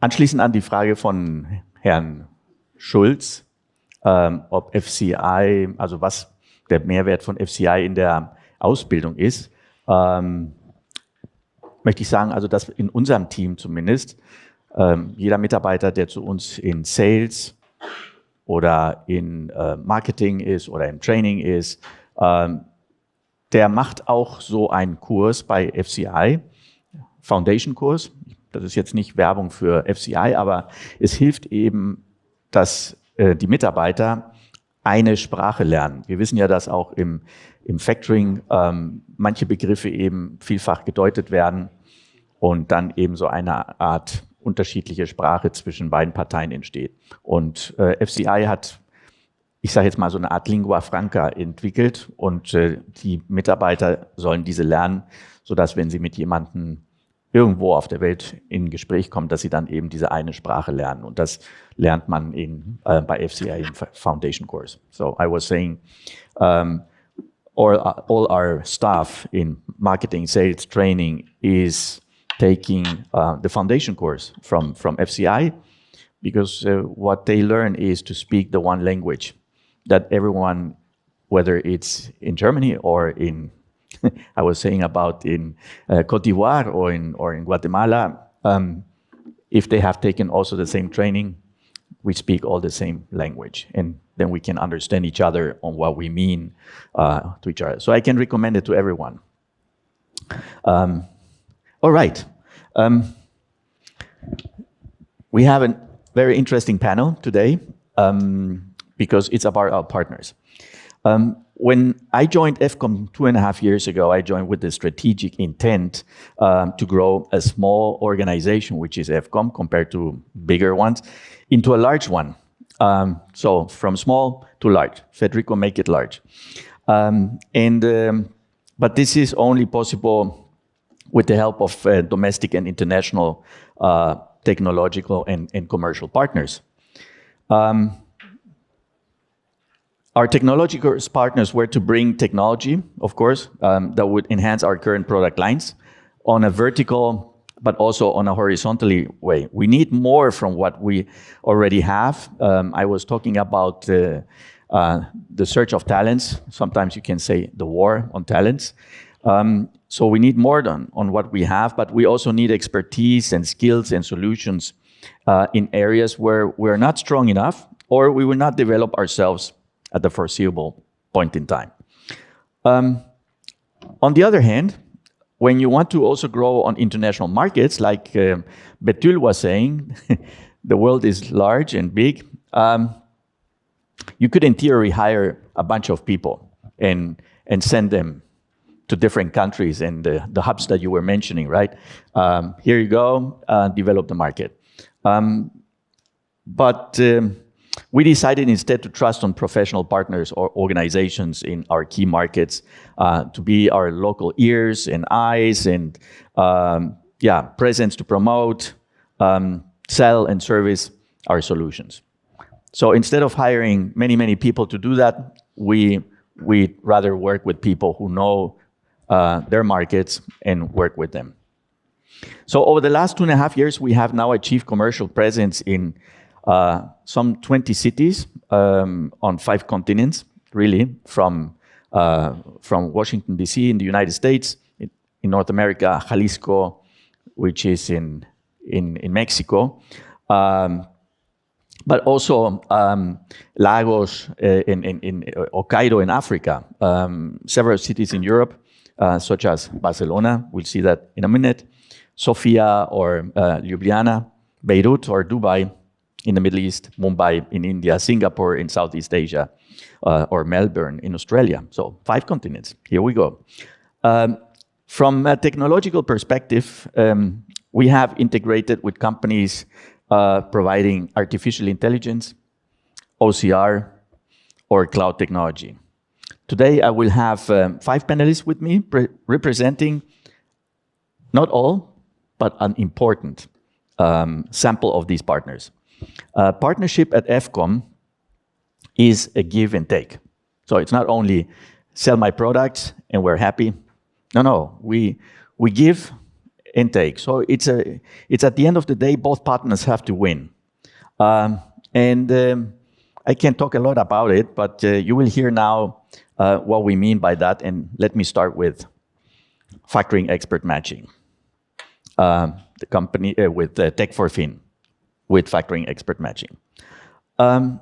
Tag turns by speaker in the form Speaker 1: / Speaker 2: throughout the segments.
Speaker 1: Anschließend an die Frage von Herrn Schulz, ob FCI, also was der Mehrwert von FCI in der Ausbildung ist, möchte ich sagen, also dass in unserem Team zumindest jeder Mitarbeiter, der zu uns in Sales oder in Marketing ist oder im Training ist, der macht auch so einen Kurs bei FCI, Foundation-Kurs. Das ist jetzt nicht Werbung für FCI, aber es hilft eben, dass die Mitarbeiter eine Sprache lernen. Wir wissen ja, dass auch im Factoring manche Begriffe eben vielfach gedeutet werden und dann eben so eine Art unterschiedliche Sprache zwischen beiden Parteien entsteht. Und FCI hat, ich sage jetzt mal, so eine Art Lingua Franca entwickelt und die Mitarbeiter sollen diese lernen, sodass, wenn sie mit jemandem irgendwo auf der Welt in ein Gespräch kommen, dass sie dann eben diese eine Sprache lernen. Und das lernt man bei FCI im Foundation Course. So I was saying, all our staff in marketing, sales, training is taking the foundation course from FCI, because what they learn is to speak the one language that everyone, whether it's in Germany or in I was saying about in Cote d'Ivoire or in Guatemala, if they have taken also the same training, we speak all the same language, and then we can understand each other on what we mean to each other. So I can recommend it to everyone. All right. We have a very interesting panel today because it's about our partners. When I joined efcom 2.5 years ago, I joined with the strategic intent to grow a small organization, which is efcom, compared to bigger ones, into a large one. So from small to large. Federico, make it large. But this is only possible with the help of domestic and international technological and commercial partners. Our technological partners were to bring technology, of course, that would enhance our current product lines on a vertical, but also on a horizontally way. We need more from what we already have. I was talking about the search of talents. Sometimes you can say the war on talents. So we need more on what we have, but we also need expertise and skills and solutions in areas where we're not strong enough, or we will not develop ourselves at the foreseeable point in time. On the other hand, when you want to also grow on international markets, like Betul was saying, the world is large and big, you could in theory hire a bunch of people and send them to different countries and the hubs that you were mentioning, right? Here you go, develop the market. But we decided instead to trust on professional partners or organizations in our key markets to be our local ears and eyes and presence to promote, sell and service our solutions. So instead of hiring many people to do that, we rather work with people who know their markets and work with them. So over the last 2.5 years, we have now achieved commercial presence in some 20 cities on 5 continents, really, from Washington, D.C. in the United States, in North America, Jalisco, which is in Mexico, but also Lagos or Cairo in Africa, several cities in Europe, such as Barcelona, we'll see that in a minute, Sofia or Ljubljana, Beirut or Dubai in the Middle East, Mumbai in India, Singapore in Southeast Asia, or Melbourne in Australia. So 5 continents. Here we go. From a technological perspective, we have integrated with companies providing artificial intelligence, OCR, or cloud technology. Today, I will have 5 panelists with me representing not all, but an important sample of these partners. Partnership at efcom is a give and take. So it's not only sell my products and we're happy. No, we give intake. So it's at the end of the day, both partners have to win. I can't talk a lot about it, but you will hear now what we mean by that. And let me start with factoring expert matching. The company with Tech4Fin, with factoring expert matching. 10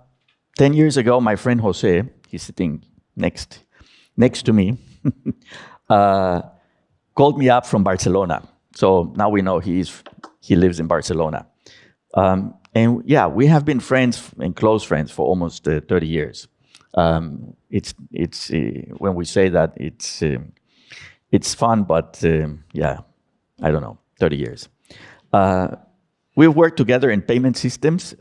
Speaker 1: years ago, my friend Jose, he's sitting next to me, called me up from Barcelona. So now we know he lives in Barcelona. And yeah, we have been friends and close friends for almost 30 years. It's when we say that it's fun, but yeah, I don't know, 30 years. We've worked together in payment systems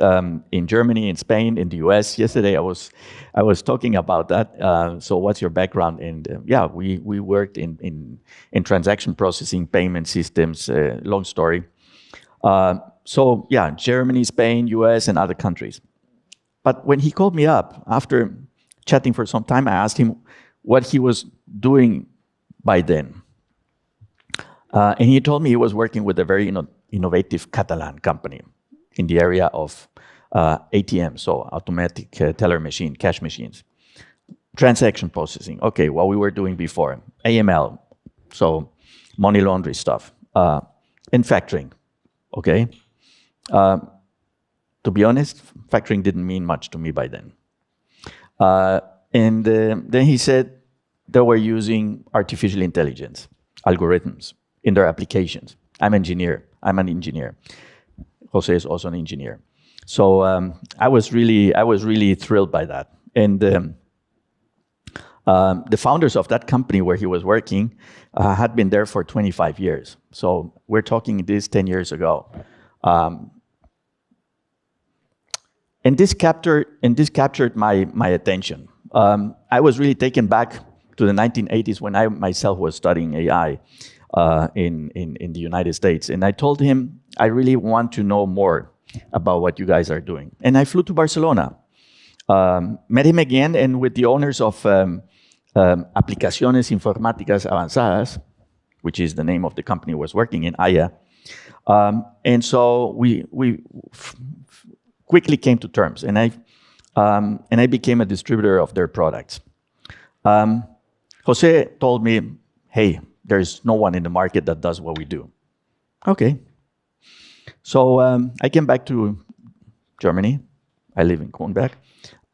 Speaker 1: in Germany, in Spain, in the US. Yesterday, I was talking about that. So, what's your background? And yeah, we worked in transaction processing, payment systems. Long story. So, yeah, Germany, Spain, US, and other countries. But when he called me up after chatting for some time, I asked him what he was doing by then, and he told me he was working with a very innovative Catalan company in the area of ATM, so automatic teller machine, cash machines. Transaction processing, okay, what we were doing before. AML, so money laundry stuff. And factoring, okay. To be honest, factoring didn't mean much to me by then. And then he said they were using artificial intelligence, algorithms in their applications. I'm an engineer. Jose is also an engineer. So I was really thrilled by that. And the founders of that company where he was working had been there for 25 years. So we're talking this 10 years ago. And this captured my attention. I was really taken back to the 1980s when I myself was studying AI. In the United States. And I told him, I really want to know more about what you guys are doing. And I flew to Barcelona, met him again, and with the owners of Aplicaciones Informáticas Avanzadas, which is the name of the company I was working in, AYA. And so we quickly came to terms, and I became a distributor of their products. Jose told me, hey, there's no one in the market that does what we do. Okay. So I came back to Germany. I live in Kronberg.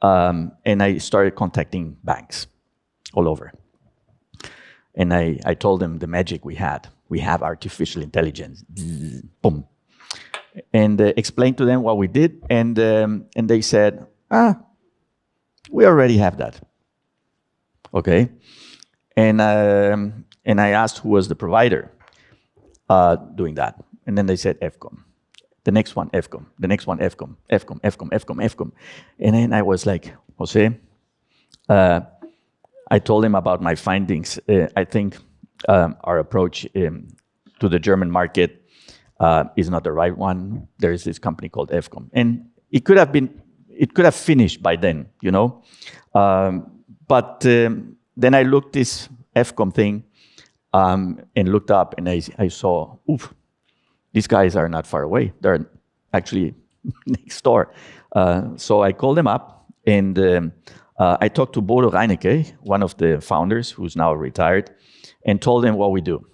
Speaker 1: And I started contacting banks all over. And I told them the magic we had. We have artificial intelligence. Boom. And explained to them what we did. And they said, we already have that. Okay. And I asked who was the provider doing that. And then they said efcom. The next one, efcom. The next one, efcom. Efcom. And then I was like, Jose, I told him about my findings. I think our approach to the German market is not the right one. There is this company called efcom. And it could have finished by then, you know. But then I looked this efcom thing and looked up, and I saw, oof, these guys are not far away. They're actually next door. So I called them up, and I talked to Bodo Reinecke, one of the founders, who's now retired, and told him what we do.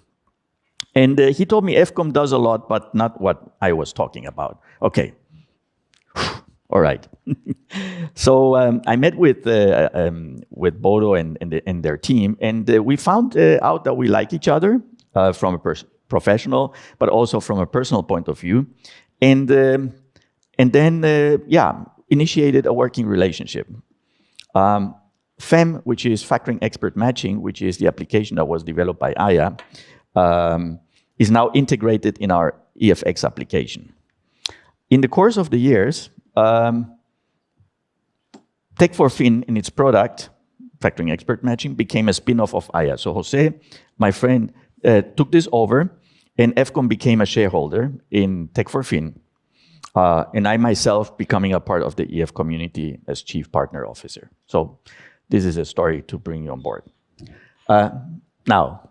Speaker 1: And he told me efcom does a lot, but not what I was talking about. Okay. All right. So I met with Bodo and their team, and we found out that we like each other from a professional, but also from a personal point of view, and then initiated a working relationship. FEM, which is Factoring Expert Matching, which is the application that was developed by AYA, is now integrated in our EFX application. In the course of the years, Tech4Fin in its product, Factoring Expert Matching, became a spin-off of AYA. So Jose, my friend, took this over, and efcom became a shareholder in Tech4Fin, and I myself becoming a part of the EF community as Chief Partner Officer. So this is a story to bring you on board. Now,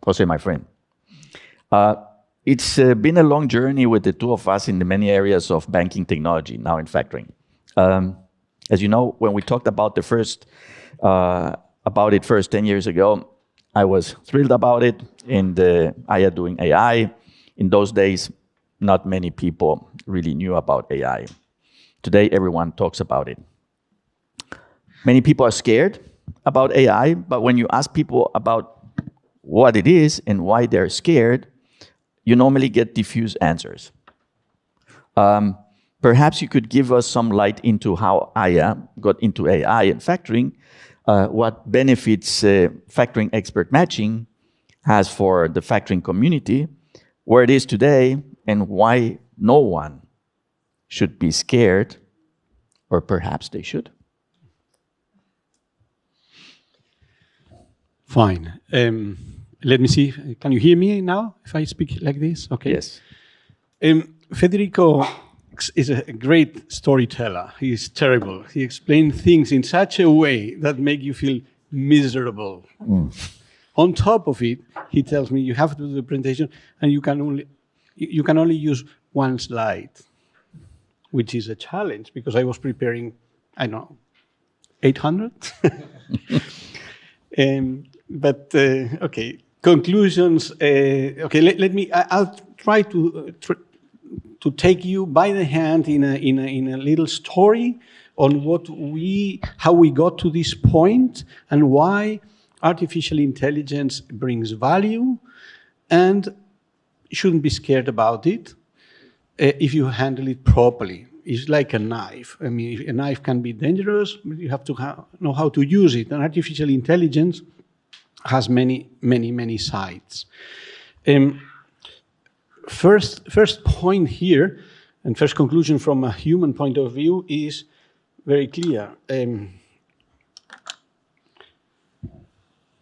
Speaker 1: Jose, my friend, It's been a long journey with the two of us in the many areas of banking technology, now in factoring. As you know, when we talked about it first 10 years ago, I was thrilled about it, and Aya doing AI. In those days, not many people really knew about AI. Today, everyone talks about it. Many people are scared about AI, but when you ask people about what it is and why they're scared, you normally get diffuse answers. Perhaps you could give us some light into how Aya got into AI and factoring, what benefits factoring expert matching has for the factoring community, where it is today, and why no one should be scared, or perhaps they should.
Speaker 2: Fine. Let me see. Can you hear me now if I speak like this? Okay.
Speaker 1: Yes.
Speaker 2: Federico is a great storyteller. He is terrible. He explains things in such a way that make you feel miserable. On top of it, he tells me you have to do the presentation and you can only use one slide, which is a challenge because I was preparing, I don't know, 800. But okay, conclusions. Okay, let me. I'll try to take you by the hand in a little story on how we got to this point and why artificial intelligence brings value, and shouldn't be scared about it if you handle it properly. It's like a knife. I mean, a knife can be dangerous, but you have to know how to use it. And artificial intelligence has many, many, many sides. First point here, and first conclusion from a human point of view is very clear.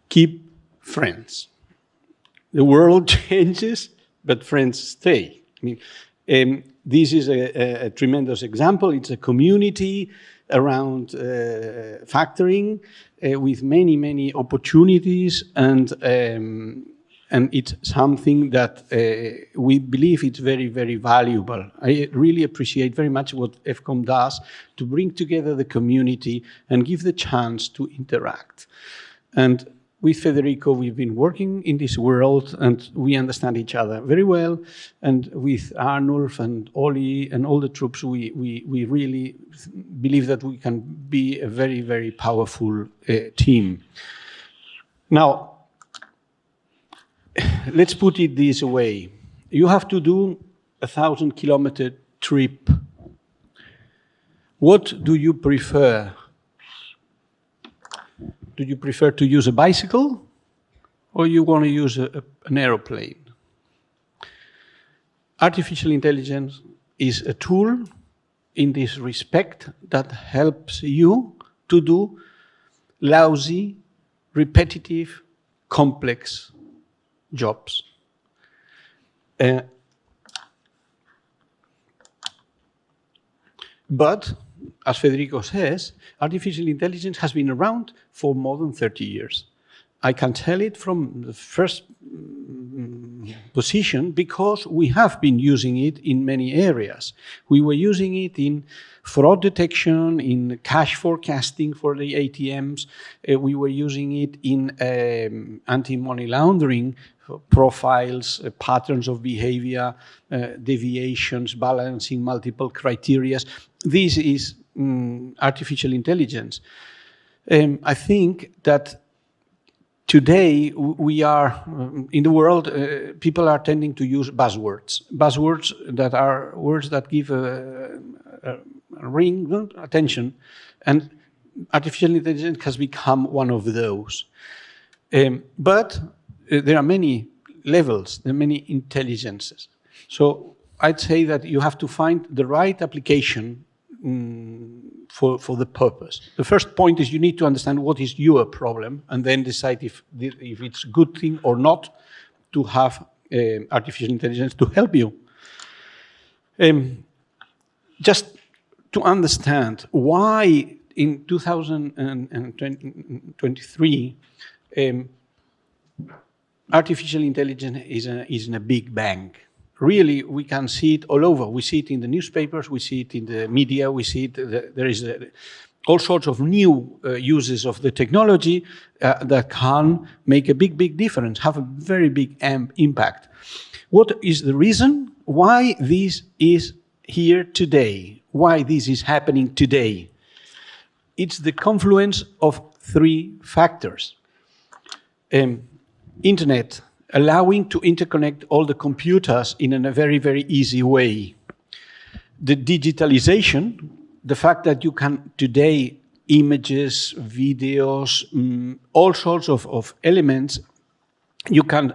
Speaker 2: Keep friends. The world changes, but friends stay. I mean, this is a tremendous example. It's a community around factoring with many, many opportunities, and it's something that we believe it's very, very valuable. I really appreciate very much what efcom does to bring together the community and give the chance to interact. And with Federico, we've been working in this world and we understand each other very well. And with Arnulf and Oli and all the troops, we really believe that we can be a very, very powerful team. Now, let's put it this way. You have to do a 1,000-kilometer trip. What do you prefer? Do you prefer to use a bicycle or you want to use an aeroplane? Artificial intelligence is a tool in this respect that helps you to do lousy, repetitive, complex jobs. But, as Federico says, artificial intelligence has been around for more than 30 years. I can tell it from the first position because we have been using it in many areas. We were using it in fraud detection, in cash forecasting for the ATMs. We were using it in anti-money laundering profiles, patterns of behavior, deviations, balancing multiple criteria. This is artificial intelligence. I think that today we are, in the world, people are tending to use buzzwords. Buzzwords that are words that give a ring attention, and artificial intelligence has become one of those. But there are many levels, there are many intelligences. So I'd say that you have to find the right application for the purpose. The first point is you need to understand what is your problem and then decide if it's a good thing or not to have artificial intelligence to help you. Just to understand why in 2023 artificial intelligence is in a big bang. Really, we can see it all over. We see it in the newspapers, we see it in the media, we see it, there is all sorts of new uses of the technology that can make a big difference, have a very big impact. What is the reason why this is here today? Why this is happening today? It's the confluence of three factors. Internet, allowing to interconnect all the computers in a very easy way. The digitalization, the fact that you can today images, videos, all sorts of elements, you can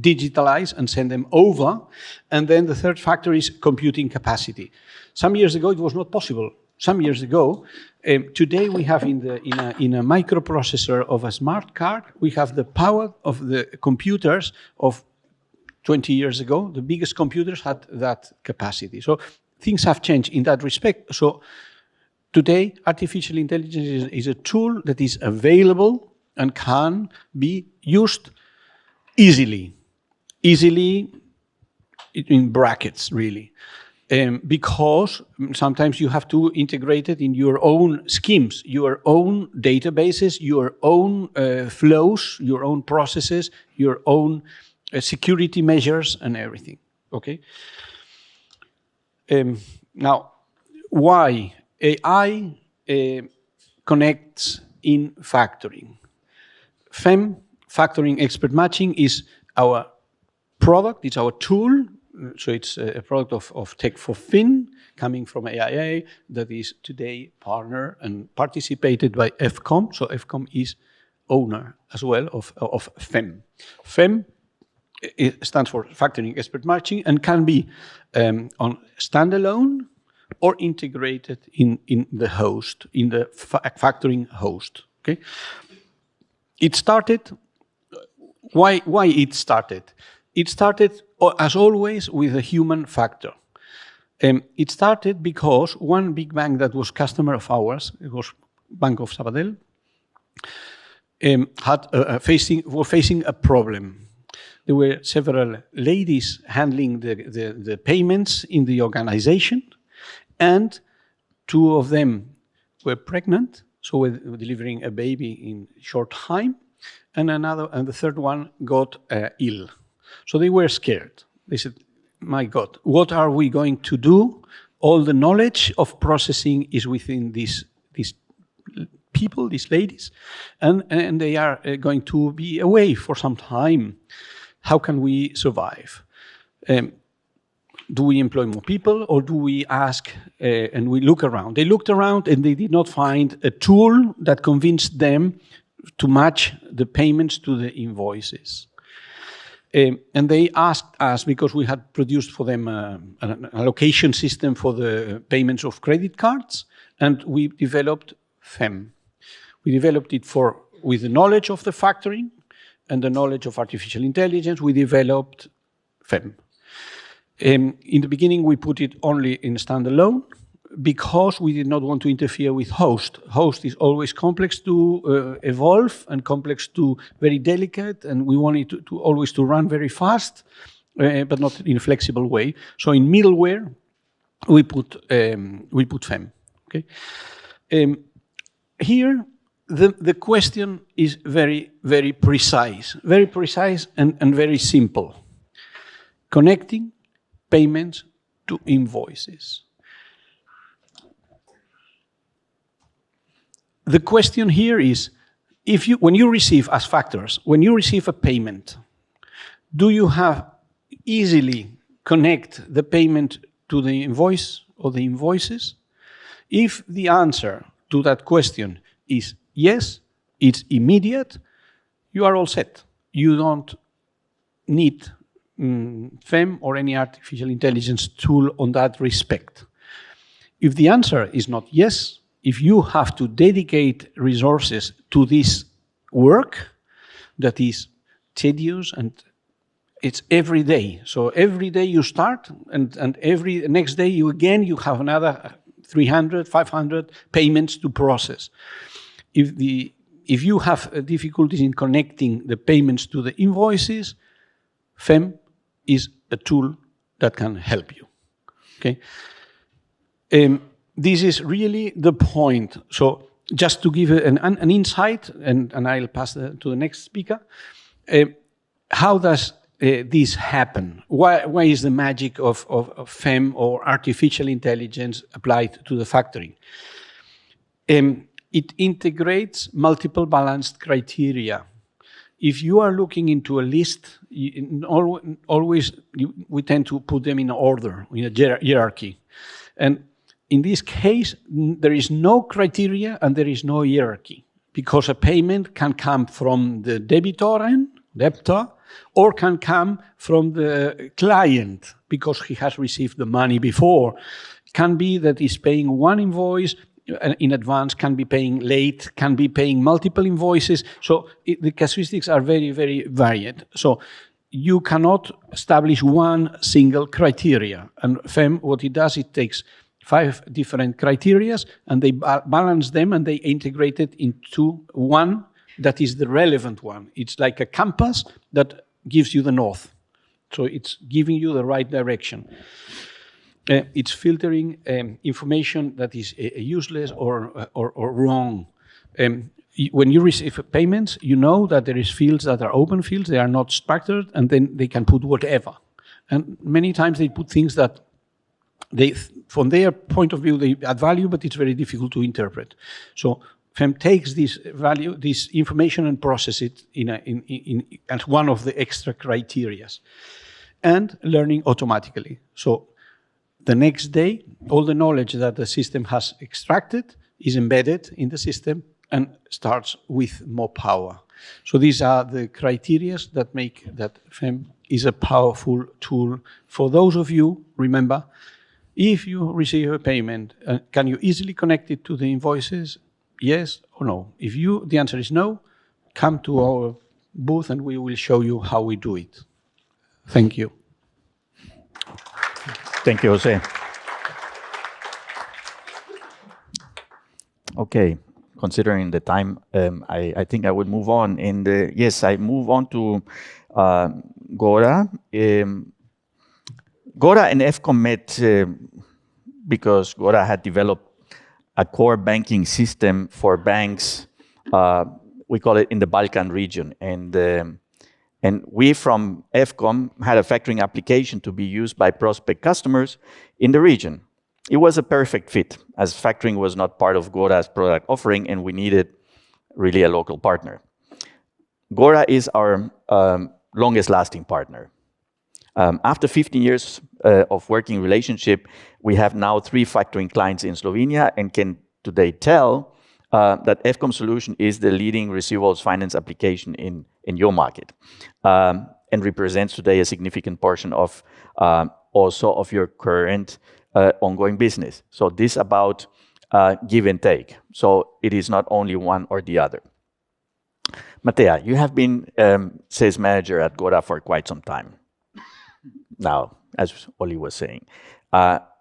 Speaker 2: digitalize and send them over. And then the third factor is computing capacity. Some years ago, it was not possible. Some years ago, today we have in a microprocessor of a smart card, we have the power of the computers of 20 years ago. The biggest computers had that capacity. So things have changed in that respect. So today, artificial intelligence is a tool that is available and can be used easily in brackets, really. Because sometimes you have to integrate it in your own schemes, your own databases, your own flows, your own processes, your own security measures and everything, okay? Now, why AI connects in factoring? FEM, Factoring Expert Matching, is our product, it's our tool. So it's a product of Tech for Fin, coming from AIA, that is today partner and participated by efcom. So efcom is owner as well of FEM. FEM, it stands for Factoring Expert Matching, and can be on standalone or integrated in the host, in the factoring host. Okay. It started. Why it started? It started, as always, with a human factor. It started because one big bank that was customer of ours, it was Bank of Sabadell, was facing a problem. There were several ladies handling the payments in the organization, and two of them were pregnant, so were delivering a baby in short time, and the third one got ill. So they were scared. They said, my God, what are we going to do? All the knowledge of processing is within these people, these ladies, and they are going to be away for some time. How can we survive? Do we employ more people, or do we ask and we look around? They looked around and they did not find a tool that convinced them to match the payments to the invoices. And they asked us, because we had produced for them an allocation system for the payments of credit cards, and we developed FEM. We developed it with the knowledge of the factoring and the knowledge of artificial intelligence. We developed FEM. In the beginning, we put it only in standalone, because we did not want to interfere with host. Host is always complex to evolve and complex to very delicate, and we want it to always to run very fast, but not in a flexible way. So in middleware, we put FEM. Okay. Here, the question is very precise and very simple. Connecting payments to invoices. The question here is, when you receive, as factors, when you receive a payment, do you have easily connect the payment to the invoice or the invoices? If the answer to that question is yes, it's immediate, you are all set. You don't need FEM or any artificial intelligence tool on that respect. If the answer is not yes, if you have to dedicate resources to this work that is tedious and it's every day. So every day you start, and every next day you have another 300, 500 payments to process. If if you have difficulties in connecting the payments to the invoices, FEM is a tool that can help you. Okay. This is really the point. So just to give an insight, and I'll pass to the next speaker, how does this happen? Why is the magic of FEM or artificial intelligence applied to the factoring? It integrates multiple balanced criteria. If you are looking into a list, we tend to put them in order, in a hierarchy. And in this case, there is no criteria and there is no hierarchy, because a payment can come from the debtor, or can come from the client because he has received the money before. Can be that he's paying one invoice in advance, can be paying late, can be paying multiple invoices. So the casuistics are very, very varied. So you cannot establish one single criteria. And FEM, what it does, it takes 5 different criteria and they balance them and they integrate it into one that is the relevant one. It's like a compass that gives you the north. So it's giving you the right direction. It's filtering information that is useless or wrong. When you receive payments, you know that there is fields that are open fields, they are not structured, and then they can put whatever. And many times they put things that they, from their point of view, they add value, but it's very difficult to interpret. So FEM takes this value, this information, and process it as one of the extra criteria, and learning automatically. So the next day, all the knowledge that the system has extracted is embedded in the system and starts with more power. So these are the criteria that make that FEM is a powerful tool. For those of you, remember, if you receive a payment, can you easily connect it to the invoices? Yes or no? If the answer is no, come to our booth and we will show you how we do it. Thank you.
Speaker 1: Thank you, Jose. Okay, considering the time, I think I would move on. And yes, I move on to Gora. Gora and efcom met because Gora had developed a core banking system for banks. We call it in the Balkan region. And we from efcom had a factoring application to be used by prospect customers in the region. It was a perfect fit, as factoring was not part of Gora's product offering, and we needed really a local partner. Gora is our longest-lasting partner. After 15 years of working relationship, we have now 3 factoring clients in Slovenia and can today tell that efcom solution is the leading receivables finance application in your market, and represents today a significant portion of also of your current ongoing business. So this about give and take. So it is not only one or the other. Mattea, you have been sales manager at Gora for quite some time now, as Oli was saying.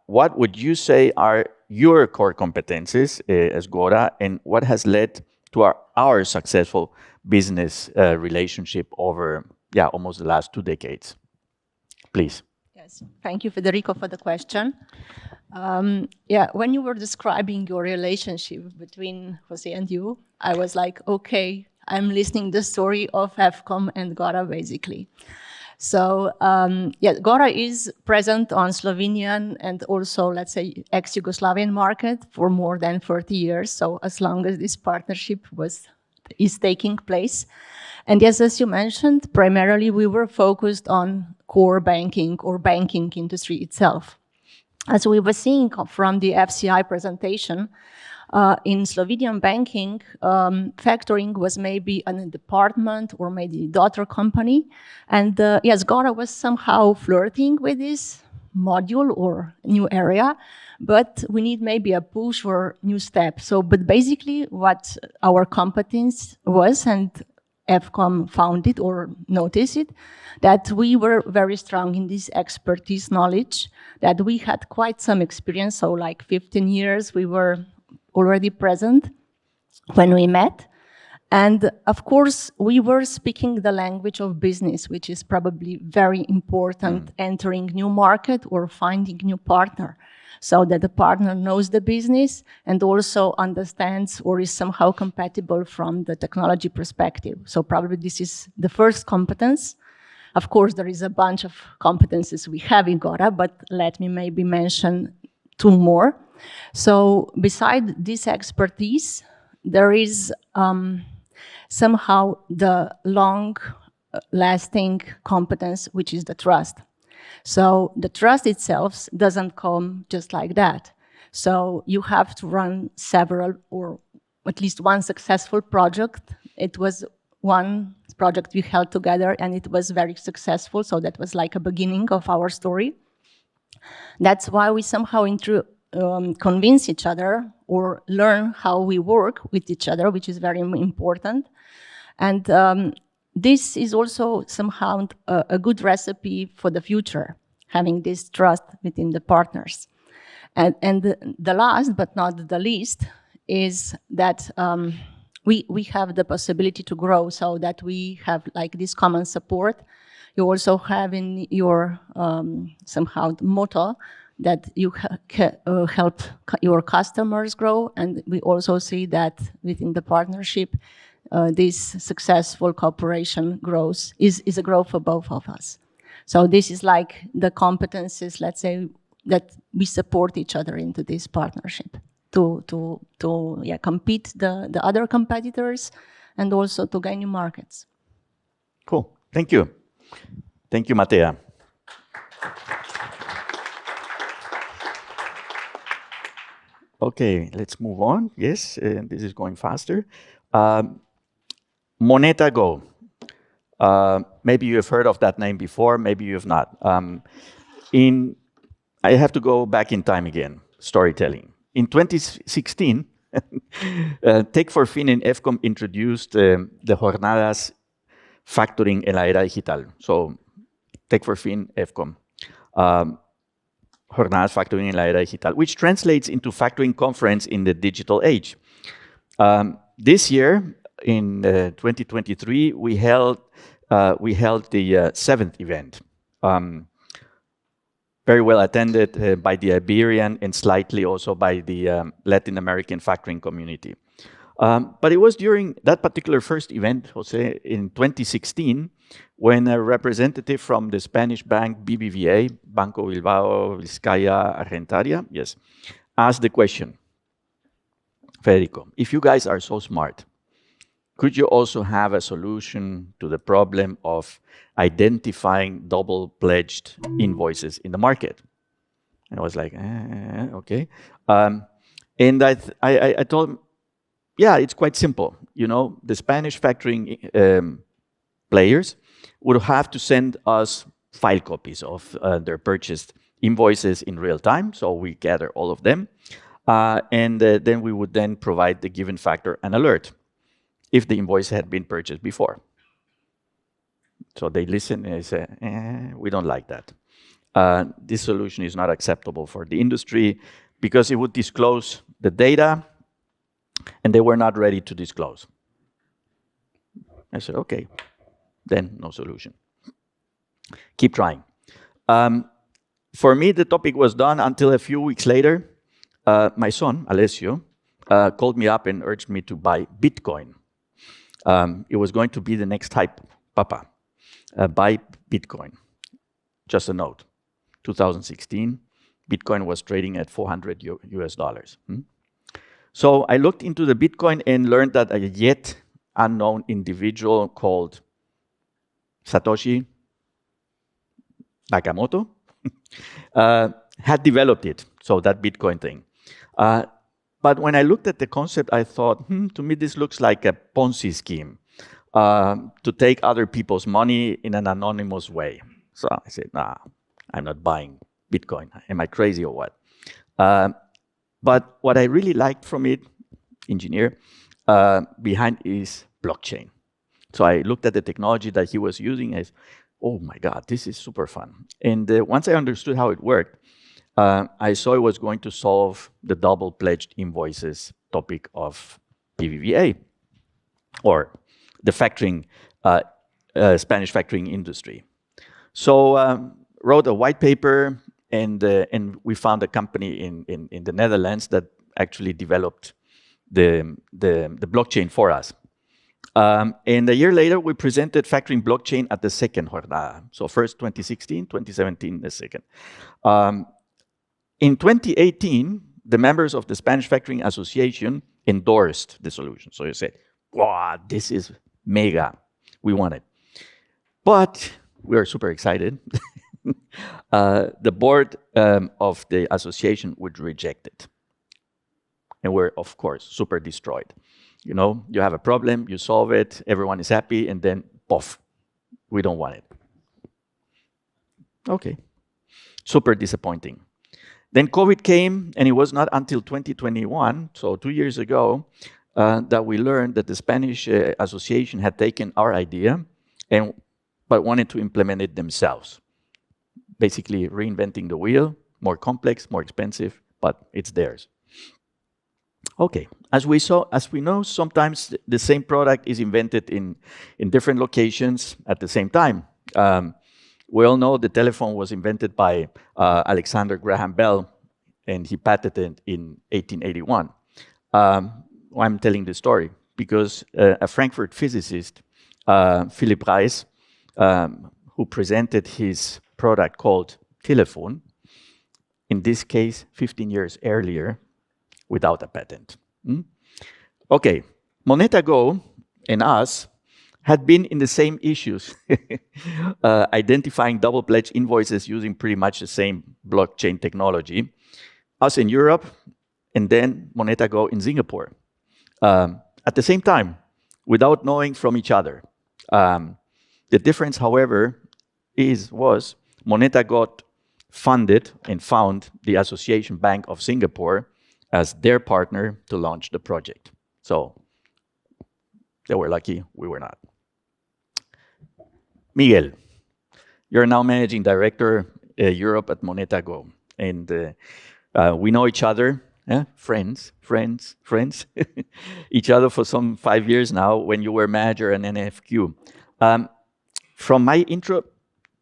Speaker 1: What would you say are your core competencies as Gora, and what has led to our successful business relationship over almost the last 2 decades? Please.
Speaker 3: Yes, thank you, Federico, for the question. When you were describing your relationship between Jose and you, I was like, okay, I'm listening the story of efcom and Gora, basically. So, Gora is present on Slovenian and also, let's say, ex-Yugoslavian market for more than 30 years. So as long as this partnership is taking place. And yes, as you mentioned, primarily we were focused on core banking or banking industry itself. As we were seeing from the FCI presentation, in Slovenian banking, factoring was maybe a department or maybe a daughter company. And yes, Gora was somehow flirting with this module or new area, but we need maybe a push or new step. So, but basically what our competence was, and efcom found it or noticed it, that we were very strong in this expertise knowledge, that we had quite some experience. So like 15 years, we were already present when we met. And of course, we were speaking the language of business, which is probably very important entering new market or finding new partner, so that the partner knows the business and also understands or is somehow compatible from the technology perspective. So probably this is the first competence. Of course, there is a bunch of competences we have in Gora, but let me maybe mention two more. So beside this expertise, there is somehow the long-lasting competence, which is the trust. So the trust itself doesn't come just like that. So you have to run several or at least one successful project. It was one project we held together and it was very successful. So that was like a beginning of our story. That's why we somehow convince each other or learn how we work with each other, which is very important. And this is also somehow a good recipe for the future, having this trust within the partners. And the last but not the least is that we have the possibility to grow, so that we have like this common support. You also have in your somehow motto that you help your customers grow, and we also see that within the partnership, this successful cooperation grows is a growth for both of us. So this is like the competencies, let's say, that we support each other into this partnership to compete the other competitors and also to gain new markets.
Speaker 1: Cool. Thank you. Thank you, Matea. Okay, let's move on. Yes, this is going faster. Moneta Go. Maybe you have heard of that name before, maybe you have not. I have to go back in time again, storytelling. In 2016, Tech for Fin and EFCOM introduced the Jornadas Factoring en la Era Digital. So Tech for Fin, EFCOM. Jornadas Factoring en la Era Digital, which translates into Factoring Conference in the Digital Age. This year, in 2023, we held the seventh event. Very well attended by the Iberian and slightly also by the Latin American factoring community. But it was during that particular first event, Jose, in 2016, when a representative from the Spanish bank BBVA, Banco Bilbao Vizcaya Argentaria, yes, asked the question, Federico, if you guys are so smart, could you also have a solution to the problem of identifying double-pledged invoices in the market? And I was like, okay. And I told him, yeah, it's quite simple. You know, the Spanish factoring players would have to send us file copies of their purchased invoices in real time, so we gather all of them. And then we would then provide the given factor an alert if the invoice had been purchased before. So they listen and they say, we don't like that. This solution is not acceptable for the industry because it would disclose the data and they were not ready to disclose. I said, okay, then no solution. Keep trying. For me, the topic was done until a few weeks later. My son, Alessio, called me up and urged me to buy Bitcoin. It was going to be the next hype, Papa. Buy Bitcoin. Just a note. 2016, Bitcoin was trading at $400 US. So I looked into the Bitcoin and learned that a yet unknown individual called Satoshi Nakamoto had developed it, so that Bitcoin thing. But when I looked at the concept, I thought, to me this looks like a Ponzi scheme to take other people's money in an anonymous way. So I said, nah, I'm not buying Bitcoin. Am I crazy or what? But what I really liked from it, engineer, behind is blockchain. So I looked at the technology that he was using as, oh my God, this is super fun. And once I understood how it worked, I saw it was going to solve the double-pledged invoices topic of BBVA. or the factoring, Spanish factoring industry. So wrote a white paper, and we found a company in the Netherlands that actually developed the blockchain for us. And a year later, we presented factoring blockchain at the second jornada. So first 2016, 2017, the second. In 2018, the members of the Spanish Factoring Association endorsed the solution. So you said, wow, this is mega. We want it. But we are super excited. The board of the association would reject it. And we're, of course, super destroyed. You know, you have a problem, you solve it, everyone is happy, and then, poof, we don't want it. Okay. Super disappointing. Then COVID came, and it was not until 2021, so 2 years ago, that we learned that the Spanish association had taken our idea but wanted to implement it themselves. Basically reinventing the wheel, more complex, more expensive, but it's theirs. Okay, as we know, sometimes the same product is invented in different locations at the same time. We all know the telephone was invented by Alexander Graham Bell, and he patented it in 1881. Why I'm telling this story? Because a Frankfurt physicist, Philipp Reis, who presented his product called telephone, in this case, 15 years earlier, without a patent. Okay, Moneta Go and us had been in the same issues, identifying double pledge invoices using pretty much the same blockchain technology. Us in Europe, and then Moneta Go in Singapore. At the same time, without knowing from each other. The difference, however, was Moneta got funded and found the Association Bank of Singapore as their partner to launch the project. So they were lucky, we were not. Miguel, you're now managing director Europe at Moneta Go, and we know each other, friends, each other for some 5 years now. When you were manager at NFQ, from my intro,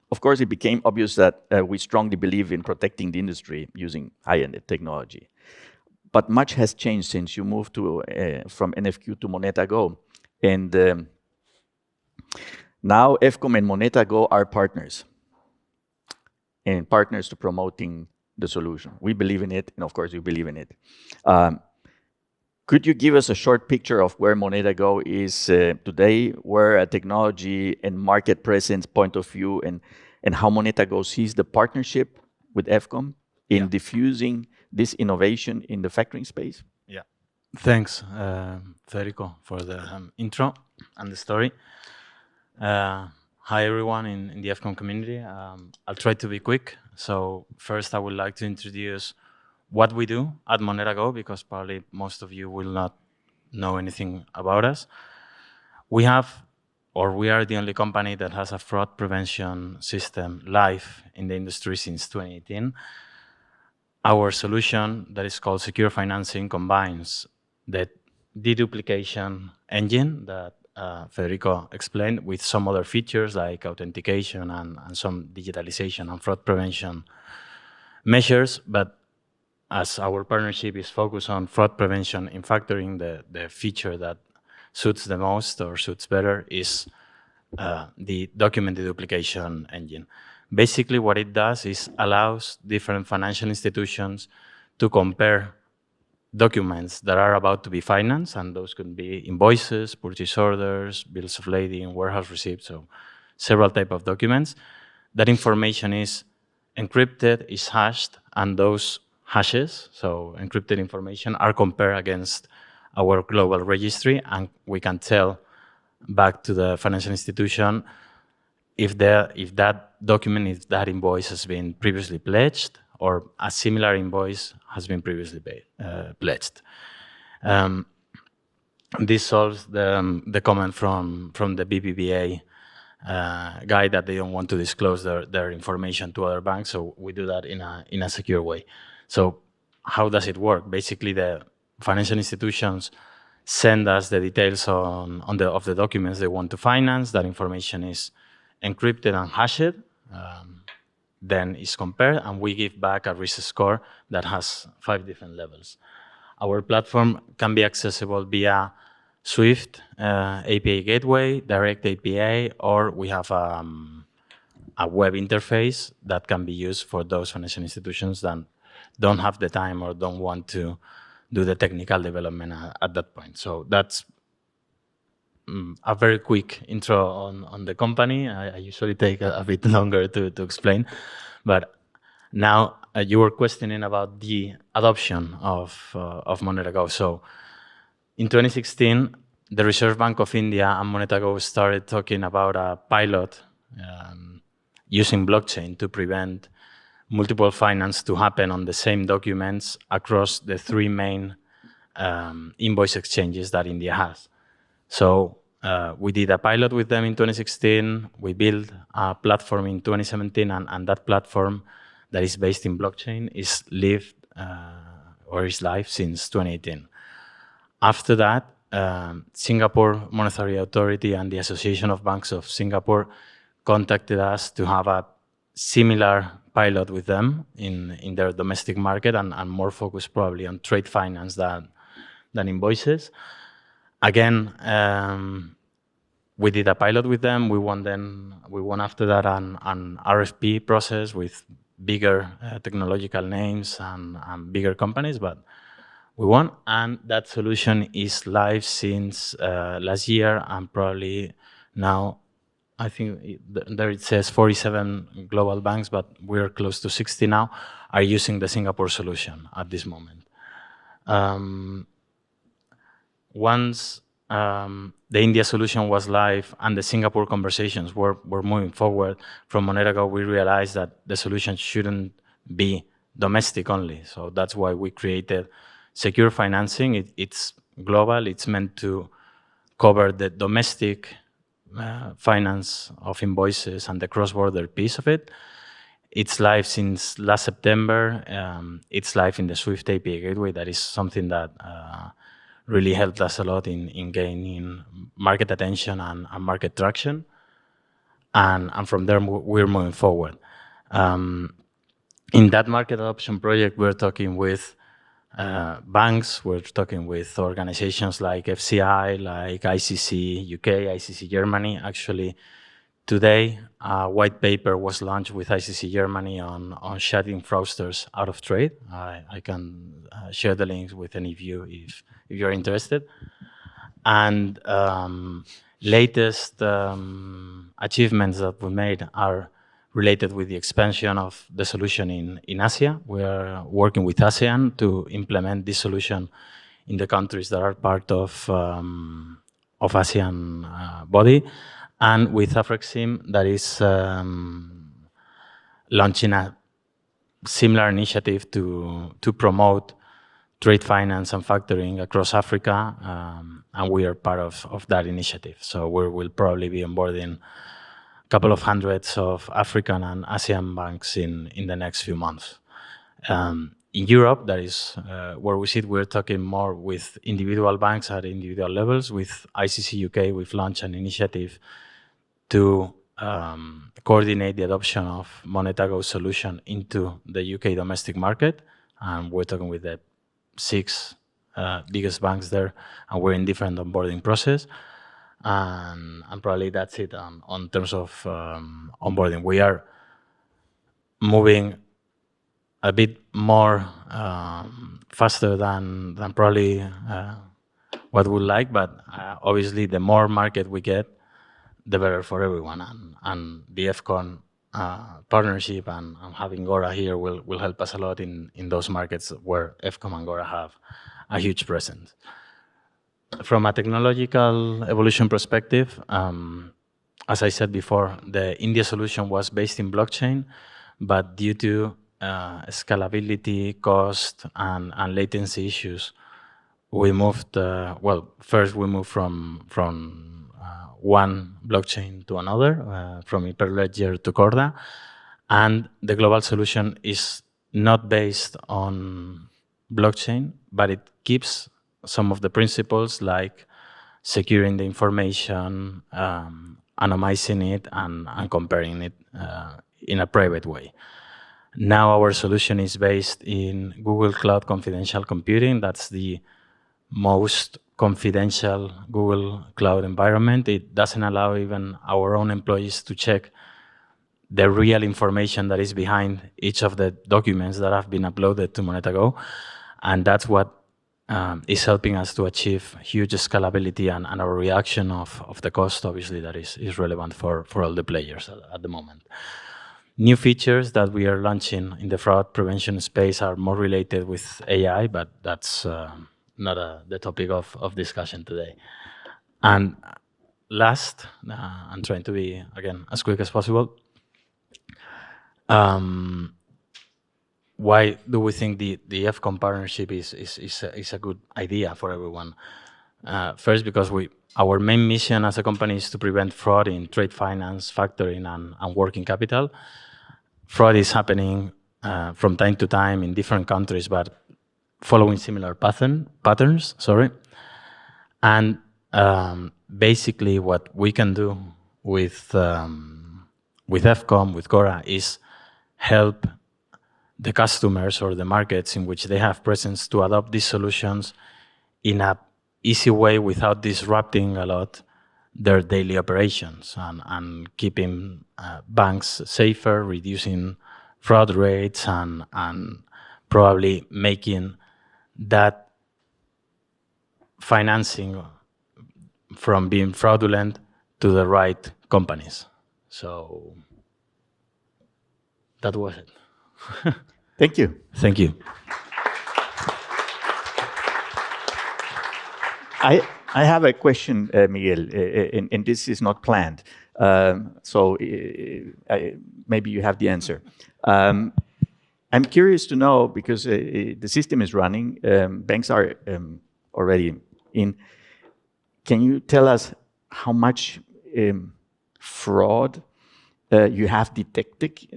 Speaker 1: of course, it became obvious that we strongly believe in protecting the industry using high-end technology. But much has changed since you moved from NFQ to Moneta Go. And now efcom and Moneta Go are partners. And partners to promoting the solution. We believe in it, and of course you believe in it. Could you give us a short picture of where Moneta Go is today, where a technology and market presence point of view, and how Moneta Go sees the partnership with efcom in diffusing this innovation in the factoring space?
Speaker 4: Yeah. Thanks, Federico, for the intro and the story. Hi, everyone in the efcom community. I'll try to be quick. So first, I would like to introduce what we do at Moneta Go, because probably most of you will not know anything about us. We are the only company that has a fraud prevention system live in the industry since 2018. Our solution, that is called Secure Financing, combines the deduplication engine that Federico explained with some other features like authentication and some digitalization and fraud prevention measures. But as our partnership is focused on fraud prevention in factoring, the feature that suits the most or suits better is the document deduplication engine. Basically, what it does is allows different financial institutions to compare documents that are about to be financed, and those could be invoices, purchase orders, bills of lading, warehouse receipts, so several types of documents. That information is encrypted, is hashed, and those hashes, so encrypted information, are compared against our global registry, and we can tell back to the financial institution if that document, if that invoice has been previously pledged, or a similar invoice has been previously pledged. This solves the comment from the BBVA guy that they don't want to disclose their information to other banks, so we do that in a secure way. So how does it work? Basically, the financial institutions send us the details of the documents they want to finance. That information is encrypted and hashed. Then is compared, and we give back a risk score that has 5 different levels. Our platform can be accessible via Swift API gateway, direct API, or we have a web interface that can be used for those financial institutions that don't have the time or don't want to do the technical development at that point. So that's a very quick intro on the company. I usually take a bit longer to explain, but now you were questioning about the adoption of Moneta Go. So in 2016, the Reserve Bank of India and Moneta Go started talking about a pilot using blockchain to prevent multiple finance to happen on the same documents across the 3 main invoice exchanges that India has. So we did a pilot with them in 2016. We built a platform in 2017, and that platform that is based in blockchain is live since 2018. After that, Singapore Monetary Authority and the Association of Banks of Singapore contacted us to have a similar pilot with them in their domestic market and more focused probably on trade finance than invoices. Again, we did a pilot with them. We won after that an RFP process with bigger technological names and bigger companies, but we won, and that solution is live since last year, and probably now, I think there it says 47 global banks, but we're close to 60 now, are using the Singapore solution at this moment. Once the India solution was live and the Singapore conversations were moving forward from Moneta Go, we realized that the solution shouldn't be domestic only. So that's why we created secure financing. It's global. It's meant to cover the domestic finance of invoices and the cross-border piece of it. It's live since last September. It's live in the Swift API gateway. That is something that really helped us a lot in gaining market attention and market traction. And from there, we're moving forward. In that market adoption project, we're talking with banks, we're talking with organizations like FCI, like ICC UK, ICC Germany. Actually, today, a white paper was launched with ICC Germany on shutting fraudsters out of trade. I can share the links with any of you if you're interested. And latest achievements that we made are related with the expansion of the solution in Asia. We are working with ASEAN to implement this solution in the countries that are part of ASEAN body, and with Afrexim that is launching a similar initiative to promote trade finance and factoring across Africa, and we are part of that initiative. So we will probably be onboarding a couple of hundreds of African and ASEAN banks in the next few months. In Europe, that is where we sit. We're talking more with individual banks at individual levels. With ICC UK, we've launched an initiative to coordinate the adoption of Moneta Go solution into the UK domestic market. And we're talking with the 6 biggest banks there, and we're in different onboarding process. And probably that's it on terms of onboarding. We are moving a bit more faster than probably what we like, but obviously the more market we get, the better for everyone. And the efcom partnership and having Gora here will help us a lot in those markets where efcom and Gora have a huge presence. From a technological evolution perspective, as I said before, the India solution was based in blockchain, but due to scalability, cost, and latency issues, we moved, first we moved from one blockchain to another, from Hyperledger to Corda, and the global solution is not based on blockchain, but it keeps some of the principles like securing the information, anonymizing it, and comparing it in a private way. Now our solution is based in Google Cloud Confidential Computing. That's the most confidential Google Cloud environment. It doesn't allow even our own employees to check the real information that is behind each of the documents that have been uploaded to Moneta Go. And that's what is helping us to achieve huge scalability and our reaction of the cost, obviously, that is relevant for all the players at the moment. New features that we are launching in the fraud prevention space are more related with AI, but that's not the topic of discussion today. And last, I'm trying to be, again, as quick as possible. Why do we think the efcom partnership is a good idea for everyone? First, because our main mission as a company is to prevent fraud in trade finance, factoring, and working capital. Fraud is happening from time to time in different countries, but following similar patterns. And basically, what we can do with efcom, with Cora, is help the customers or the markets in which they have presence to adopt these solutions in an easy way without disrupting a lot their daily operations and keeping banks safer, reducing fraud rates, and probably making that financing from being fraudulent to the right companies. So that was it.
Speaker 1: Thank you.
Speaker 4: Thank you.
Speaker 1: I have a question, Miguel, and this is not planned. So maybe you have the answer. I'm curious to know, because the system is running, banks are already in. Can you tell us how much fraud you have detected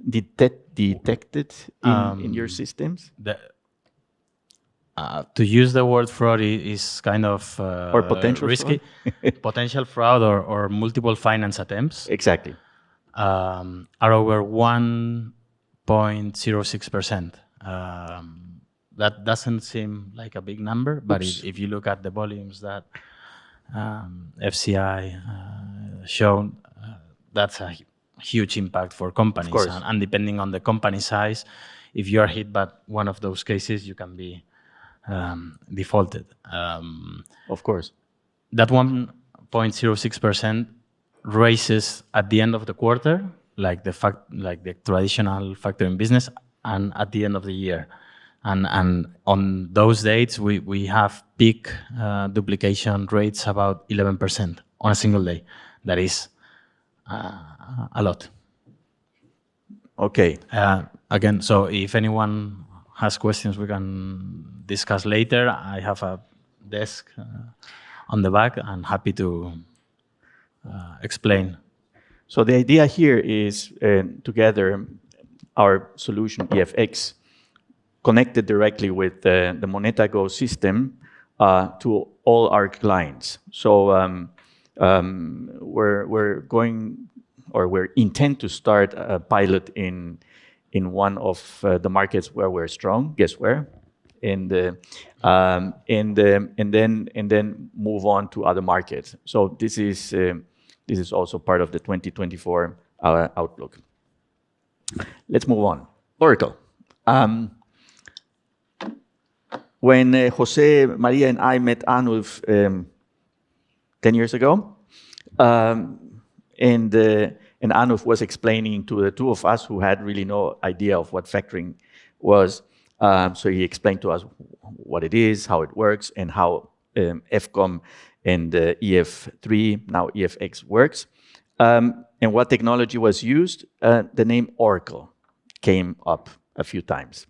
Speaker 1: in your systems?
Speaker 4: To use the word fraud is kind of
Speaker 1: or potential
Speaker 4: risky.
Speaker 1: Fraud?
Speaker 4: Potential fraud or multiple finance attempts.
Speaker 1: Exactly.
Speaker 4: Are over 1.06%. That doesn't seem like a big number, but if you look at the volumes that FCI shown, that's a huge impact for companies.
Speaker 1: Of course.
Speaker 4: And depending on the company size, if you are hit by one of those cases, you can be defaulted.
Speaker 1: Of course.
Speaker 4: That 1.06% raises at the end of the quarter, like the traditional factoring business, and at the end of the year. And on those dates, we have peak duplication rates about 11% on a single day. That is a lot.
Speaker 1: Okay.
Speaker 4: Again, so if anyone has questions, we can discuss later. I have a desk on the back. I'm happy to explain.
Speaker 1: So the idea here is together our solution EFX connected directly with the Moneta Go system to all our clients. So we're going, or we're intent to start a pilot in one of the markets where we're strong. Guess where? And then move on to other markets. So this is also part of the 2024 outlook. Let's move on. Oracle. When Jose, Maria, and I met Anulf 10 years ago, and Anulf was explaining to the two of us who had really no idea of what factoring was. So he explained to us what it is, how it works, and how efcom and EF3, now EFX, works. And what technology was used. The name Oracle came up a few times.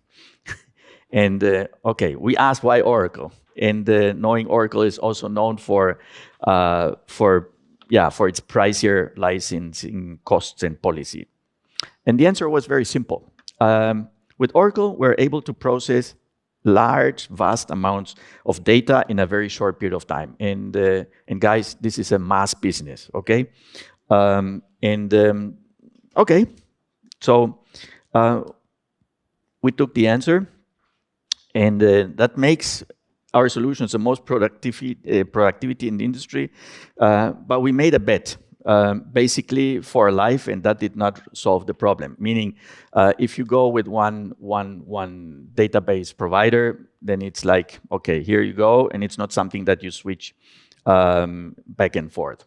Speaker 1: And okay, we asked why Oracle, and knowing Oracle is also known for its pricier licensing costs and policy. And the answer was very simple. With Oracle, we're able to process large, vast amounts of data in a very short period of time. And guys, this is a mass business, okay? Okay, so we took the answer, and that makes our solutions the most productivity in the industry. But we made a bet, basically for life, and that did not solve the problem. Meaning, if you go with one database provider, then it's like, okay, here you go, and it's not something that you switch back and forth.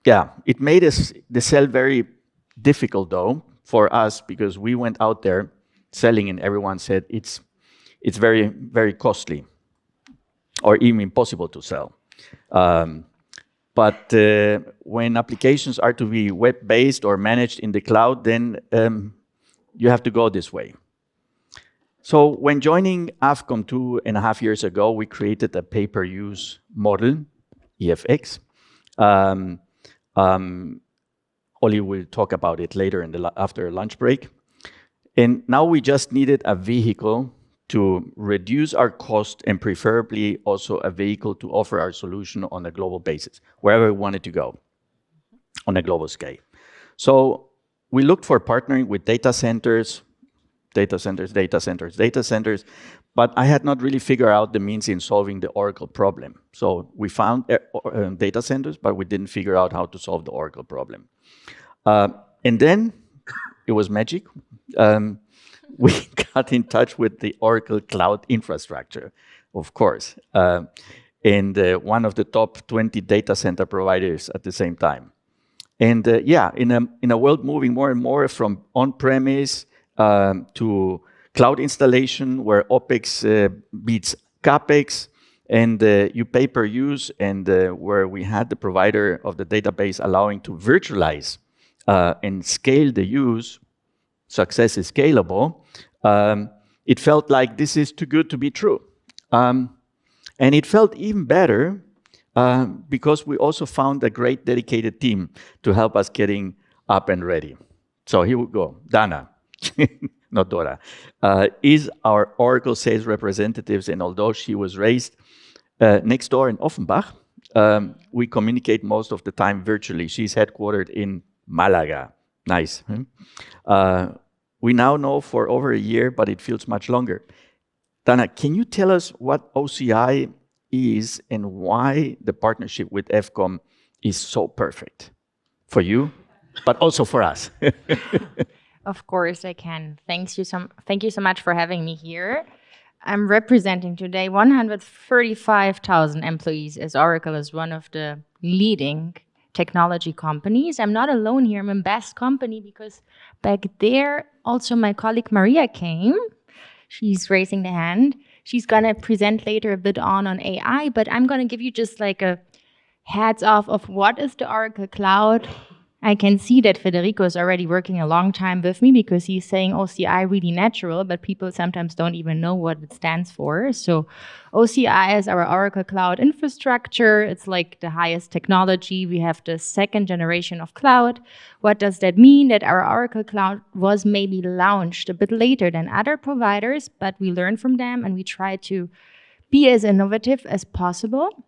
Speaker 1: Yeah, it made the sell very difficult though for us, because we went out there selling and everyone said it's very, very costly or even impossible to sell. But when applications are to be web-based or managed in the cloud, then you have to go this way. So when joining efcom 2.5 years ago, we created a pay-per-use model, EFX. Oli will talk about it later after lunch break. And now we just needed a vehicle to reduce our cost, and preferably also a vehicle to offer our solution on a global basis, wherever we wanted to go on a global scale. So we looked for partnering with data centers, but I had not really figured out the means in solving the Oracle problem. So we found data centers, but we didn't figure out how to solve the Oracle problem. And then it was magic. We got in touch with the Oracle Cloud Infrastructure, of course, and one of the top 20 data center providers at the same time. And yeah, in a world moving more and more from on-premise to cloud installation, where OpEx beats CapEx, and you pay per use, and where we had the provider of the database allowing to virtualize and scale the use, success is scalable, it felt like this is too good to be true. And it felt even better because we also found a great dedicated team to help us getting up and ready. So here we go. Dana, not Dora, is our Oracle sales representatives, and although she was raised next door in Offenbach, we communicate most of the time virtually. She's headquartered in Malaga. Nice. We now know for over a year, but it feels much longer. Dana, can you tell us what OCI is and why the partnership with efcom is so perfect for you, but also for us?
Speaker 5: Of course I can. Thank you so much for having me here. I'm representing today 135,000 employees, as Oracle is one of the leading technology companies. I'm not alone here. I'm in best company because back there also my colleague Maria came. She's raising the hand. She's going to present later a bit on AI, but I'm going to give you just like a heads off of what is the Oracle Cloud. I can see that Federico is already working a long time with me because he's saying OCI really natural, but people sometimes don't even know what it stands for. So OCI is our Oracle Cloud Infrastructure. It's like the highest technology. We have the second generation of cloud. What does that mean? That our Oracle Cloud was maybe launched a bit later than other providers, but we learn from them and we try to be as innovative as possible.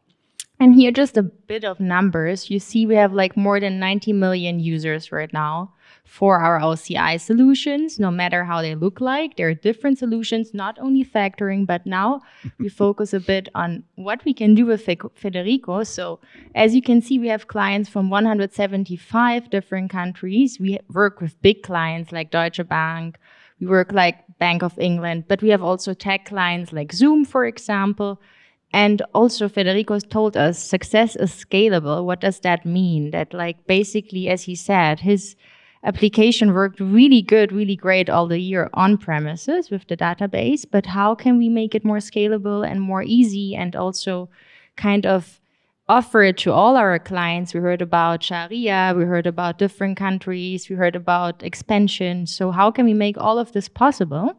Speaker 5: And here just a bit of numbers. You see we have like more than 90 million users right now for our OCI solutions, no matter how they look like. There are different solutions, not only factoring, but now we focus a bit on what we can do with Federico. So as you can see, we have clients from 175 different countries. We work with big clients like Deutsche Bank. We work like Bank of England, but we have also tech clients like Zoom, for example. And also Federico told us success is scalable. What does that mean? That like basically, as he said, his application worked really good, really great all the year on premises with the database, but how can we make it more scalable and more easy and also kind of offer it to all our clients? We heard about Sharia, we heard about different countries, we heard about expansion. So how can we make all of this possible?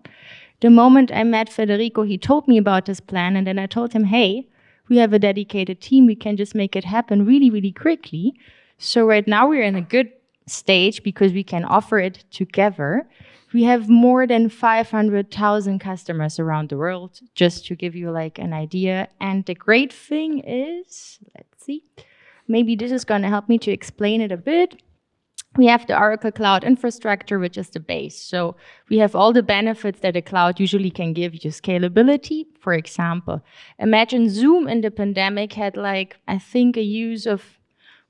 Speaker 5: The moment I met Federico, he told me about this plan, and then I told him, hey, We have a dedicated team. We can just make it happen really, really quickly. So right now we're in a good stage because we can offer it together. We have more than 500,000 customers around the world, just to give you like an idea. And the great thing is, let's see, maybe this is going to help me to explain it a bit. We have the Oracle Cloud infrastructure, which is the base. So we have all the benefits that a cloud usually can give you. Scalability, for example. Imagine Zoom in the pandemic had like, I think, a use of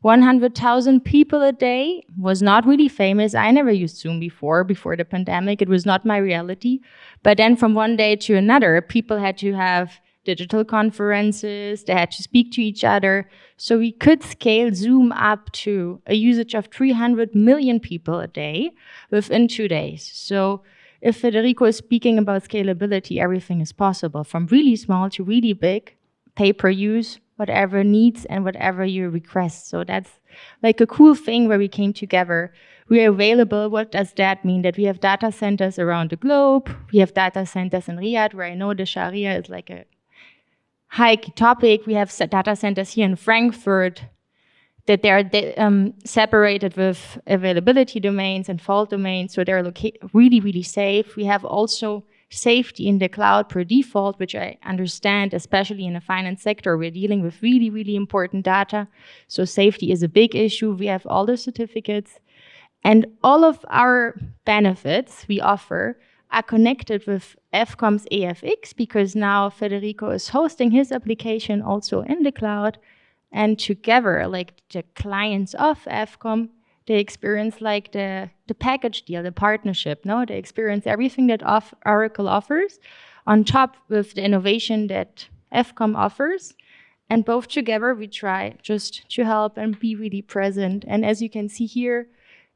Speaker 5: 100,000 people a day. Was not really famous. I never used Zoom before the pandemic. It was not my reality. But then from one day to another, people had to have digital conferences, they had to speak to each other. So we could scale Zoom up to a usage of 300 million people a day within 2 days. So if Federico is speaking about scalability, everything is possible, from really small to really big, pay per use, whatever needs and whatever you request. So that's like a cool thing where we came together. We are available. What does that mean? That we have data centers around the globe. We have data centers in Riyadh, where I know the Sharia is like a high topic. We have data centers here in Frankfurt that they are separated with availability domains and fault domains, so they're really, really safe. We have also safety in the cloud per default, which I understand, especially in the finance sector, we're dealing with really, really important data. So safety is a big issue. We have all the certificates, and all of our benefits we offer are connected with efcom's AFX, because now Federico is hosting his application also in the cloud. And together, like the clients of efcom, they experience like the package deal, the partnership. No, they experience everything that Oracle offers on top with the innovation that efcom offers. And both together, we try just to help and be really present. And as you can see here,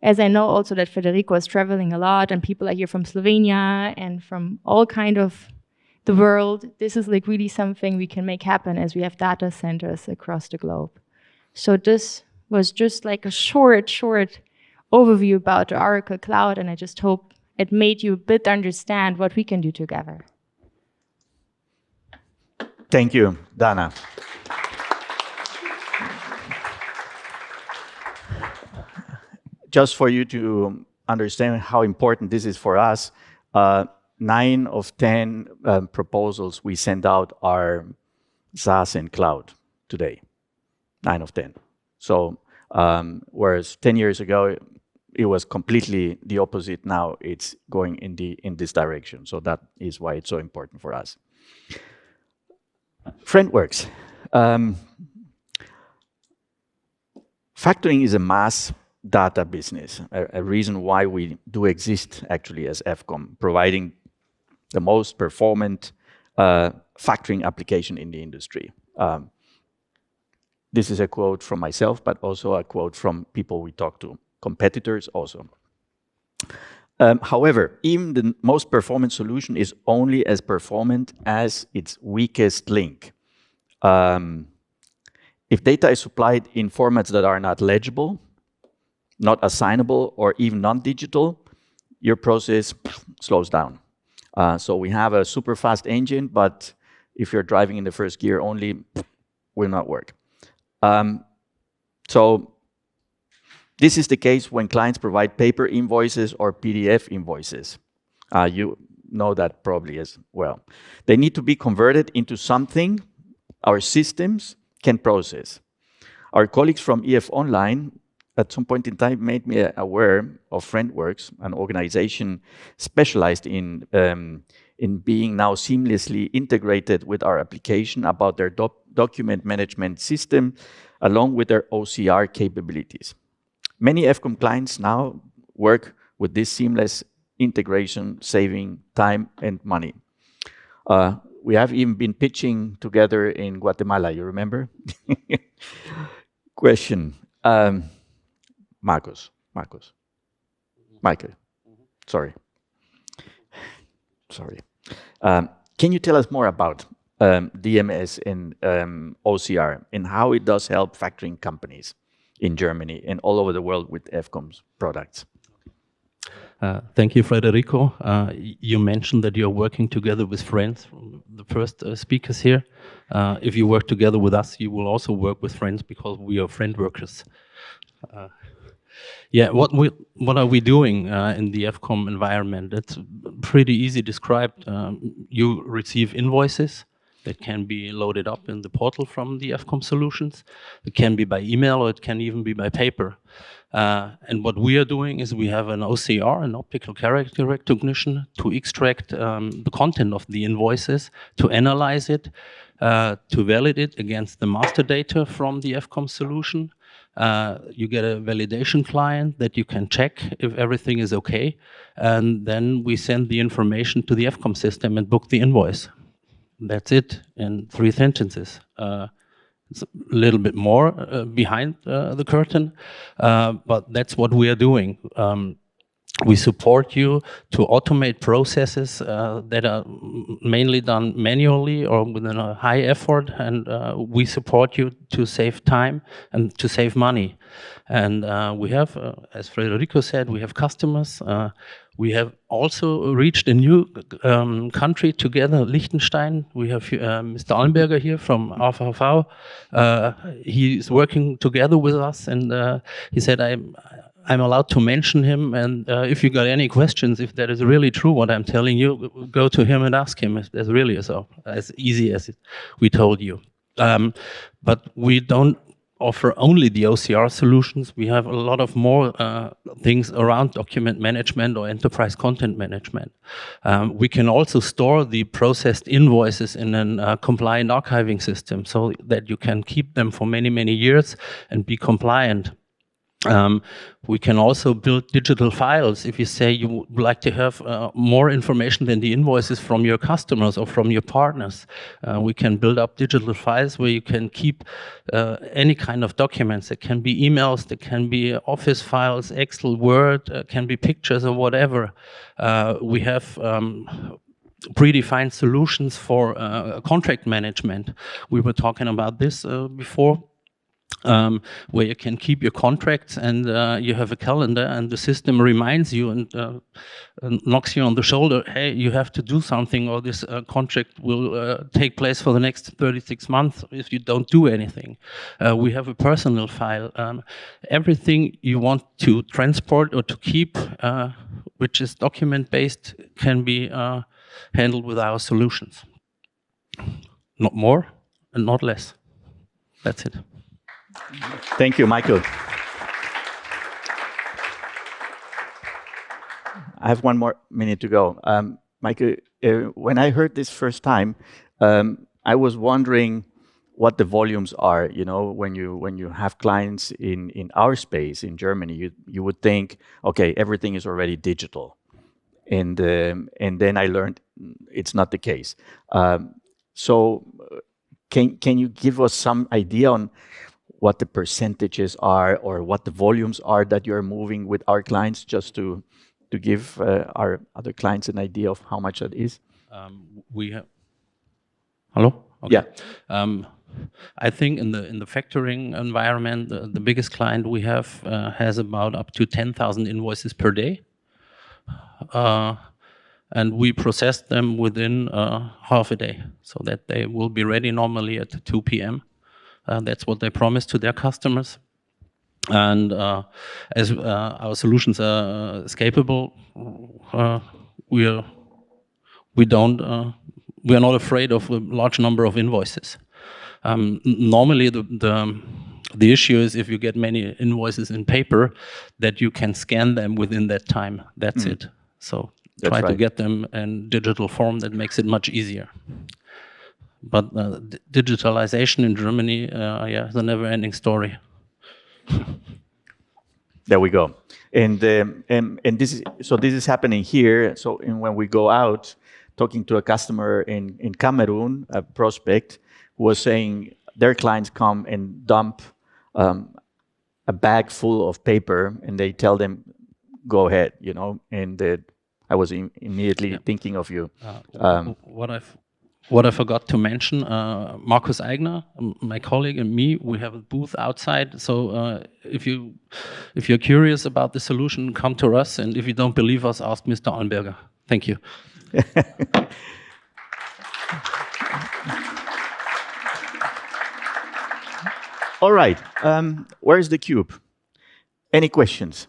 Speaker 5: as I know also that Federico is traveling a lot and people are here from Slovenia and from all kind of the world, this is like really something we can make happen as we have data centers across the globe. So this was just like a short overview about the Oracle Cloud, and I just hope it made you a bit understand what we can do together.
Speaker 1: Thank you, Dana. Just for you to understand how important this is for us, 9 of 10 proposals we send out are SaaS and cloud today. 9 of 10. So whereas 10 years ago, it was completely the opposite. Now it's going in this direction. So that is why it's so important for us. FriendWorks. Factoring is a mass data business, a reason why we do exist actually as efcom, providing the most performant factoring application in the industry. This is a quote from myself, but also a quote from people we talk to, competitors also. However, even the most performant solution is only as performant as its weakest link. If data is supplied in formats that are not legible, not assignable, or even non-digital, your process slows down. So we have a super fast engine, but if you're driving in the first gear only, will not work. So this is the case when clients provide paper invoices or PDF invoices. You know that probably as well. They need to be converted into something our systems can process. Our colleagues from EF Online at some point in time made me aware of FriendWorks, an organization specialized in being now seamlessly integrated with our application about their document management system, along with their OCR capabilities. Many efcom clients now work with this seamless integration, saving time and money. We have even been pitching together in Guatemala, you remember? Question. Michael. Sorry. Can you tell us more about DMS and OCR and how it does help factoring companies in Germany and all over the world with efcom's products?
Speaker 6: Thank you, Federico. You mentioned that you're working together with friends, the first speakers here. If you work together with us, you will also work with friends because we are friend workers. Yeah, what are we doing in the efcom environment? It's pretty easy described. You receive invoices that can be loaded up in the portal from the efcom solutions. It can be by email or it can even be by paper. And what we are doing is we have an OCR, an optical character recognition, to extract the content of the invoices, to analyze it, to validate it against the master data from the efcom solution. You get a validation client that you can check if everything is okay, and then we send the information to the efcom system and book the invoice. That's it in 3 sentences. It's a little bit more behind the curtain, but that's what we are doing. We support you to automate processes that are mainly done manually or within a high effort, and we support you to save time and to save money. And we have, as Federico said, we have customers. We have also reached a new country together, Liechtenstein. We have Mr. Allenberger here from AVV. He's working together with us, and he said, I'm allowed to mention him, and if you got any questions, if that is really true what I'm telling you, go to him and ask him if that's really so, as easy as we told you. But we don't offer only the OCR solutions. We have a lot of more things around document management or enterprise content management. We can also store the processed invoices in a compliant archiving system so that you can keep them for many, many years and be compliant. We can also build digital files. If you say you would like to have more information than the invoices from your customers or from your partners, we can build up digital files where you can keep any kind of documents. It can be emails, there can be office files, Excel, Word, can be pictures or whatever. We have predefined solutions for contract management. We were talking about this before. Where you can keep your contracts and you have a calendar and the system reminds you and knocks you on the shoulder, hey, you have to do something or this contract will take place for the next 36 months if you don't do anything. We have a personal file. Everything you want to transport or to keep, which is document-based, can be handled with our solutions. Not more and not less. That's it.
Speaker 1: Thank you, Michael. I have 1 more minute to go. Michael, when I heard this first time, I was wondering what the volumes are. You know, when you have clients in our space in Germany, you would think, okay, everything is already digital, and then I learned it's not the case. So, can you give us some idea on what the percentages are or what the volumes are that you're moving with our clients, just to give our other clients an idea of how much that is?
Speaker 6: We have. Hello? Okay.
Speaker 1: Yeah.
Speaker 6: I think in the factoring environment, the biggest client we have has about up to 10,000 invoices per day. And we process them within half a day, so that they will be ready normally at 2 p.m. That's what they promise to their customers. And as our solutions are scalable, we are not afraid of a large number of invoices. Normally, the issue is if you get many invoices in paper, that you can scan them within that time. That's it. So try to get them in digital form. That makes it much easier. But digitalization in Germany, is a never-ending story.
Speaker 1: There we go. And this is happening here. So when we go out, talking to a customer in Cameroon, a prospect who was saying their clients come and dump a bag full of paper, and they tell them, "Go ahead," you know. And I was immediately thinking of you.
Speaker 6: What I forgot to mention, Markus Eigner, my colleague, and me, we have a booth outside. So if you're curious about the solution, come to us. And if you don't believe us, ask Mr. Allenberger. Thank you.
Speaker 1: All right. Where's the cube? Any questions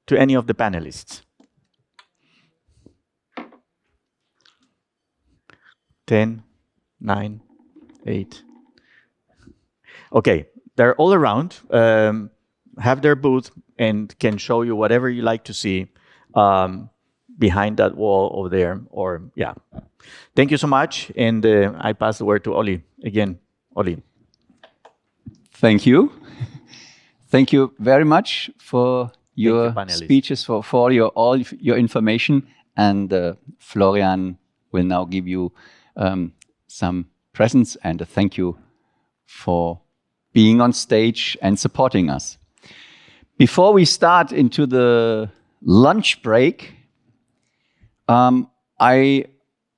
Speaker 1: to any of the panelists? 10, 9, 8. Okay, they're all around, have their booth, and can show you whatever you like to see behind that wall over there. Or yeah, thank you so much. And I pass the word to Oli again. Oli.
Speaker 7: Thank you. Thank you very much for your speeches, for all your information. And Florian will now give you some presents and a thank you for being on stage and supporting us. Before we start into the lunch break, I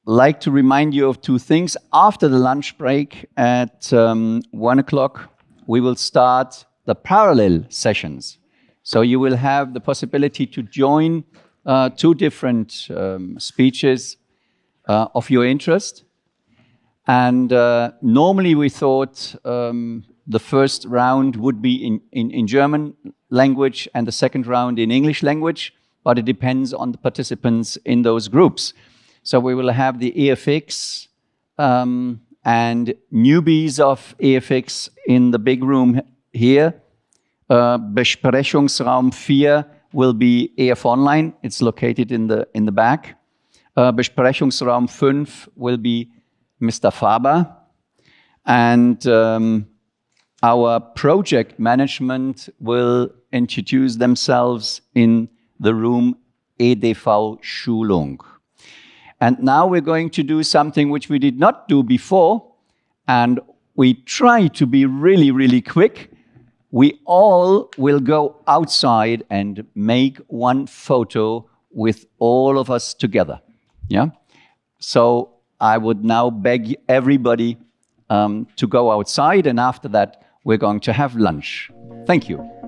Speaker 7: like to remind you of two things. After the lunch break at 1 o'clock, we will start the parallel sessions. So you will have the possibility to join two different speeches of your interest. And normally we thought the first round would be in German language and the second round in English language, but it depends on the participants in those groups. So we will have the EFX and newbies of EFX in the big room here. Besprechungsraum 4 will be EF Online. It's located in the back. Besprechungsraum 5 will be Mr. Faber. And our project management will introduce themselves in the room EDV Schulung. And now we're going to do something which we did not do before, and we try to be really, really quick. We all will go outside and make one photo with all of us together. Yeah? So I would now beg everybody to go outside, and after that, we're going to have lunch. Thank you.